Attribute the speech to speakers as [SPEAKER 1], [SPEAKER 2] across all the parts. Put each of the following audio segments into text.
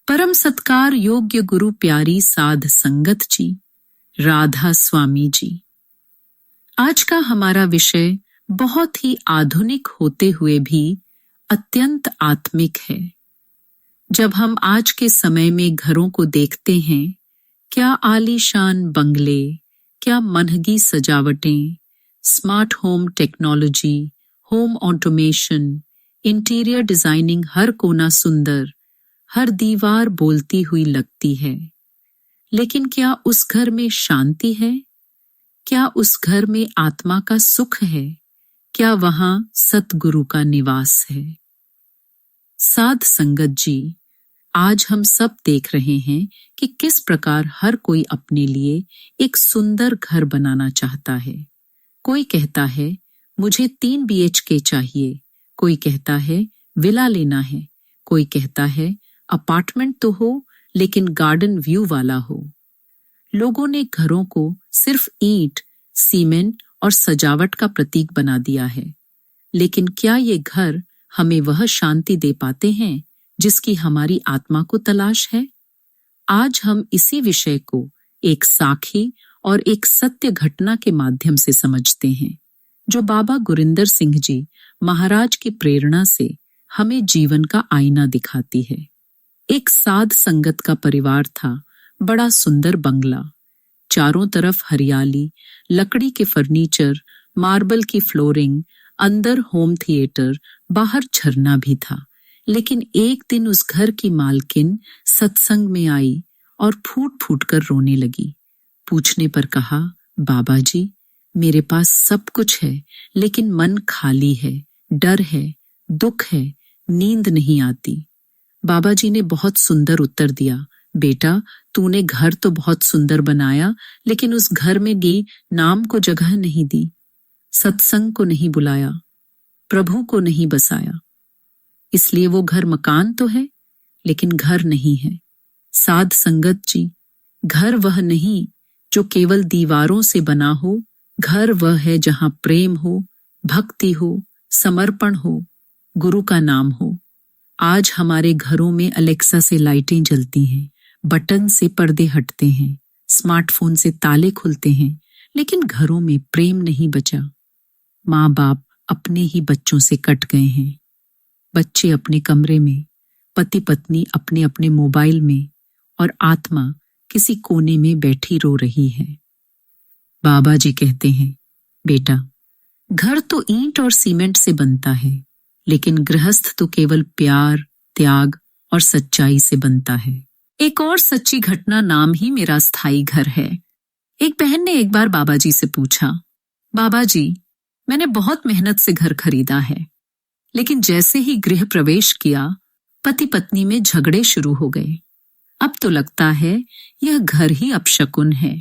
[SPEAKER 1] परम सत्कार योग्य गुरु प्यारी साध संगत जी, राधा स्वामी जी। आज का हमारा विषय बहुत ही आधुनिक होते हुए भी अत्यंत आत्मिक है। जब हम आज के समय में घरों को देखते हैं, क्या आलीशान बंगले, क्या मनहगी सजावटें, smart home technology, home automation, interior designing, हर कोना सुंदर, हर दीवार बोलती हुई लगती है। लेकिन क्या उस घर में शांति है? क्या उस घर में आत्मा का सुख है? क्या वहां सतगुरु का निवास है? साध संगत जी, आज हम सब देख रहे हैं कि किस प्रकार हर कोई अपने लिए एक सुंदर घर बनाना चाहता है। कोई कहता है मुझे 3 BHK चाहिए, कोई कहता है विला लेना है, कोई कहता है अपार्टमेंट तो हो लेकिन गार्डन व्यू वाला हो। लोगों ने घरों को सिर्फ ईंट, सीमेंट और सजावट का प्रतीक बना दिया है। लेकिन क्या ये घर हमें वह शांति दे पाते हैं जिसकी हमारी आत्मा को तलाश है? आज हम इसी विषय को एक साखी और एक सत्य घटना के माध्यम से समझते हैं, जो बाबा गुरिंदर सिंह जी महाराज की प्रेरणा से हमें जीवन का आईना दिखाती है। एक साध संगत का परिवार था, बड़ा सुंदर बंगला, चारों तरफ हरियाली, लकड़ी के फर्नीचर, मार्बल की फ्लोरिंग, अंदर होम थिएटर, बाहर झरना भी था। लेकिन एक दिन उस घर की मालकिन सत्संग में आई और फूट फूट कर रोने लगी। पूछने पर कहा, बाबा जी, मेरे पास सब कुछ है लेकिन मन खाली है, डर है, दुख है, नींद नहीं आती। बाबा जी ने बहुत सुंदर उत्तर दिया, बेटा, तूने घर तो बहुत सुंदर बनाया, लेकिन उस घर में भी नाम को जगह नहीं दी, सत्संग को नहीं बुलाया, प्रभु को नहीं बसाया। इसलिए वो घर मकान तो है लेकिन घर नहीं है। साध संगत जी, घर वह नहीं जो केवल दीवारों से बना हो, घर वह है जहां प्रेम हो, भक्ति हो, समर्पण हो, गुरु का नाम हो। आज हमारे घरों में अलेक्सा से लाइटें जलती हैं, बटन से पर्दे हटते हैं, स्मार्टफोन से ताले खुलते हैं, लेकिन घरों में प्रेम नहीं बचा। माँ बाप अपने ही बच्चों से कट गए हैं, बच्चे अपने कमरे में, पति पत्नी अपने अपने मोबाइल में, और आत्मा किसी कोने में बैठी रो रही है। बाबा जी कहते हैं, बेटा, घर तो ईंट और सीमेंट से बनता है, लेकिन गृहस्थ तो केवल प्यार, त्याग और सच्चाई से बनता है। एक और सच्ची घटना नाम ही मेरा स्थायी घर है। एक बहन ने एक बार बाबा जी से पूछा, बाबा जी, मैंने बहुत मेहनत से घर खरीदा है, लेकिन जैसे ही गृह प्रवेश किया, पति पत्नी में झगड़े शुरू हो गए। अब तो लगता है यह घर ही अपशकुन है।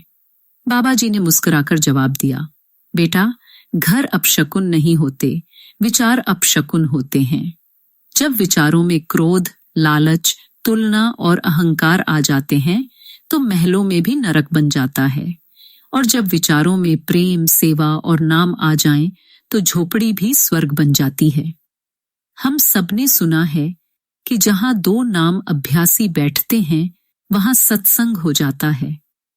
[SPEAKER 1] बाबा जी ने मुस्कुराकर जवाब दिया, बेटा, घर अपशकुन नहीं होते, विचार अपशकुन होते हैं। जब विचारों में क्रोध, लालच, तुलना और अहंकार आ जाते हैं तो महलों में भी नरक बन जाता है, और जब विचारों में प्रेम, सेवा और नाम आ जाएं तो झोपड़ी भी स्वर्ग बन जाती है। हम सबने सुना है कि जहां 2 नाम अभ्यासी बैठते हैं वहां सत्संग हो जाता है,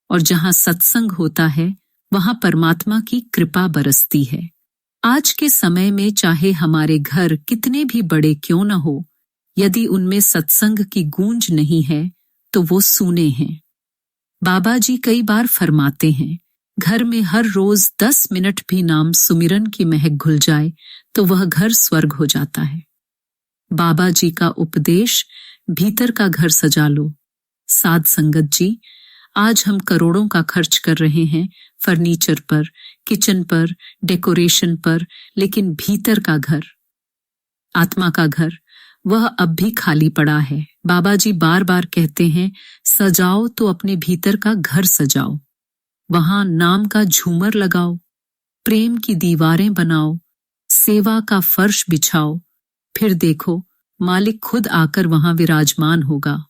[SPEAKER 1] और जहां सत्संग होता है वहां परमात्मा की कृपा बरसती है। आज के समय में चाहे हमारे घर कितने भी बड़े क्यों न हो, यदि उनमें सत्संग की गूंज नहीं है तो वो सूने हैं। बाबा जी कई बार फरमाते हैं, घर में हर रोज 10 मिनट भी नाम सुमिरन की महक घुल जाए तो वह घर स्वर्ग हो जाता है। बाबा जी का उपदेश, भीतर का घर सजा लो। साध संगत जी, आज हम करोड़ों का खर्च कर रहे हैं फर्नीचर पर, किचन पर, डेकोरेशन पर, लेकिन भीतर का घर, आत्मा का घर, वह अब भी खाली पड़ा है। बाबा जी बार बार कहते हैं, सजाओ तो अपने भीतर का घर सजाओ, वहां नाम का झूमर लगाओ, प्रेम की दीवारें बनाओ, सेवा का फर्श बिछाओ, फिर देखो मालिक खुद आकर वहां विराजमान होगा।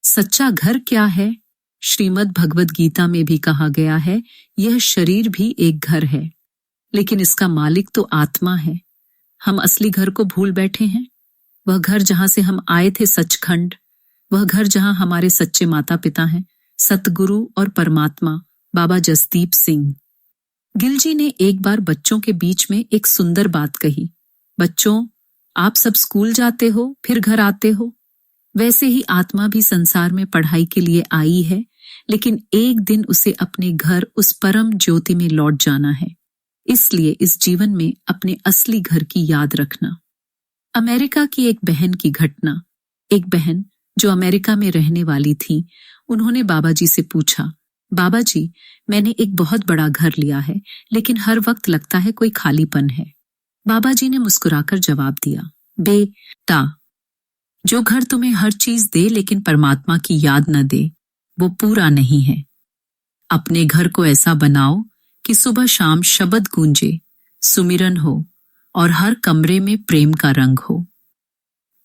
[SPEAKER 1] सच्चा घर क्या है? श्रीमद् भगवद गीता में भी कहा गया है, यह शरीर भी एक घर है, लेकिन इसका मालिक तो आत्मा है। हम असली घर को भूल बैठे हैं, वह घर जहां से हम आए थे, सचखंड, वह घर जहां हमारे सच्चे माता पिता हैं, सतगुरु और परमात्मा बाबा जसदीप सिंह। गिलजी ने एक बार बच्चों के बीच में एक सुंदर बात कही, बच्चों, आप सब स्कूल जाते हो, फिर घर आते हो। वैसे ही आत्मा भी संसार में पढ़ाई के लिए आई है, लेकिन एक दिन उसे अपने घर उस परम ज्योति में लौट जाना है। इसलिए इस जीवन में अपने असली घर की याद रखना। अमेरिका की एक बहन की घटना। एक बहन जो अमेरिका में रहने वाली थी, उन्होंने बाबा जी से पूछा, बाबा जी, मैंने एक बहुत बड़ा घर लिया है, लेकिन हर वक्त लगता है कोई खालीपन है। बाबा जी ने मुस्कुराकर जवाब दिया, बेटा, जो घर तुम्हें हर चीज दे लेकिन परमात्मा की याद न दे, वो पूरा नहीं है। अपने घर को ऐसा बनाओ कि सुबह शाम शब्द गूंजे, सुमिरन हो और हर कमरे में प्रेम का रंग हो।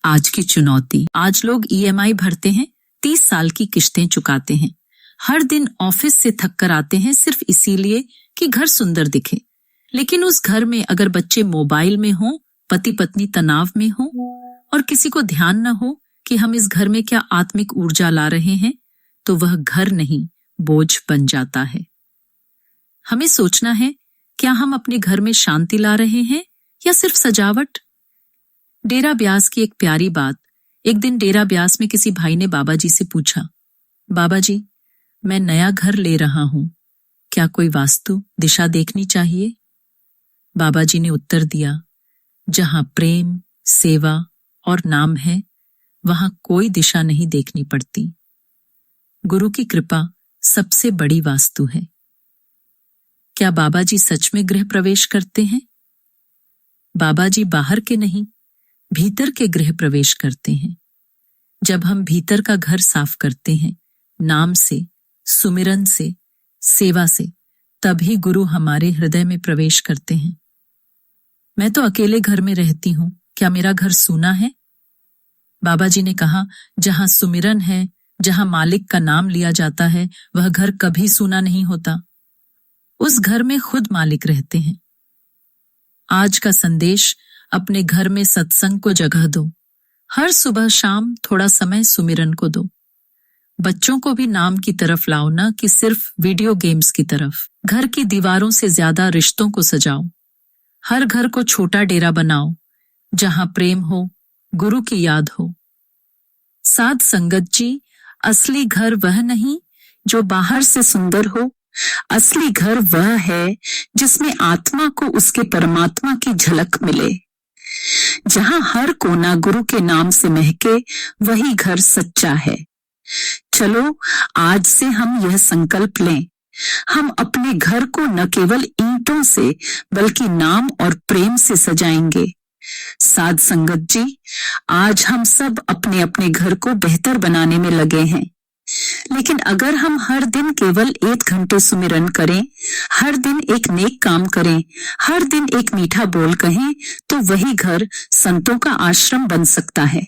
[SPEAKER 1] आज की चुनौती। आज लोग EMI भरते हैं, 30 साल की किश्तें चुकाते हैं, हर दिन ऑफिस से थक कर आते हैं सिर्फ इसीलिए कि घर सुंदर दिखे। लेकिन उस घर में अगर बच्चे मोबाइल में हों, पति पत्नी तनाव में हों और किसी को ध्यान न हो कि हम इस घर में क्या आत्मिक ऊर्जा ला रहे हैं, तो वह घर नहीं, बोझ बन जाता है। हमें सोचना है, क्या हम अपने घर में शांति ला रहे हैं या सिर्फ सजावट? डेरा ब्यास की एक प्यारी बात। एक दिन डेरा ब्यास में किसी भाई ने बाबा जी से पूछा, बाबा जी, मैं नया घर ले रहा हूं, क्या कोई वास्तु दिशा देखनी चाहिए? बाबा जी ने उत्तर दिया, जहां प्रेम, सेवा और नाम है, वहां कोई दिशा नहीं देखनी पड़ती। गुरु की कृपा सबसे बड़ी वास्तु है। क्या बाबा जी सच में गृह प्रवेश करते हैं? बाबा जी बाहर के नहीं, भीतर के गृह प्रवेश करते हैं। जब हम भीतर का घर साफ करते हैं, नाम से, सुमिरन से, सेवा से, तभी गुरु हमारे हृदय में प्रवेश करते हैं। मैं तो अकेले घर में रहती हूं, क्या मेरा घर सूना है? बाबा जी ने कहा, जहां सुमिरन है, जहां मालिक का नाम लिया जाता है, वह घर कभी सूना नहीं होता। उस घर में खुद मालिक रहते हैं। आज का संदेश, अपने घर में सत्संग को जगह दो। हर सुबह शाम थोड़ा समय सुमिरन को दो। बच्चों को भी नाम की तरफ लाओ, ना कि सिर्फ वीडियो गेम्स की तरफ। घर की दीवारों से ज्यादा रिश्तों को सजाओ। हर घर को छोटा डेरा बनाओ, जहां प्रेम हो, गुरु की याद हो। साध संगत जी, असली घर वह नहीं जो बाहर से सुंदर हो, असली घर वह है जिसमें आत्मा को उसके परमात्मा की झलक मिले। जहां हर कोना गुरु के नाम से महके, वही घर सच्चा है। चलो आज से हम यह संकल्प लें, हम अपने घर को न केवल ईंटों से बल्कि नाम और प्रेम से सजाएंगे। साध संगत जी, आज हम सब अपने अपने घर को बेहतर बनाने में लगे हैं, लेकिन अगर हम हर दिन केवल 1 घंटे सुमिरन करें, हर दिन एक नेक काम करें, हर दिन एक मीठा बोल कहें, तो वही घर संतों का आश्रम बन सकता है।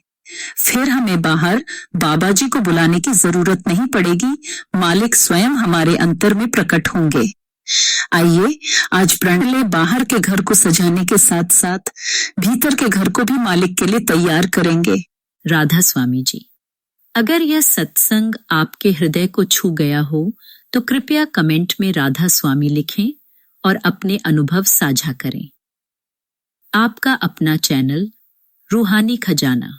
[SPEAKER 1] फिर हमें बाहर बाबा जी को बुलाने की जरूरत नहीं पड़ेगी, मालिक स्वयं हमारे अंतर में प्रकट होंगे। आइए आज प्रण ले, बाहर के घर को सजाने के साथ साथ भीतर के घर को भी मालिक के लिए तैयार करेंगे। राधा स्वामी जी। अगर यह सत्संग आपके हृदय को छू गया हो तो कृपया कमेंट में राधा स्वामी लिखें और अपने अनुभव साझा करें। आपका अपना चैनल रूहानी खजाना।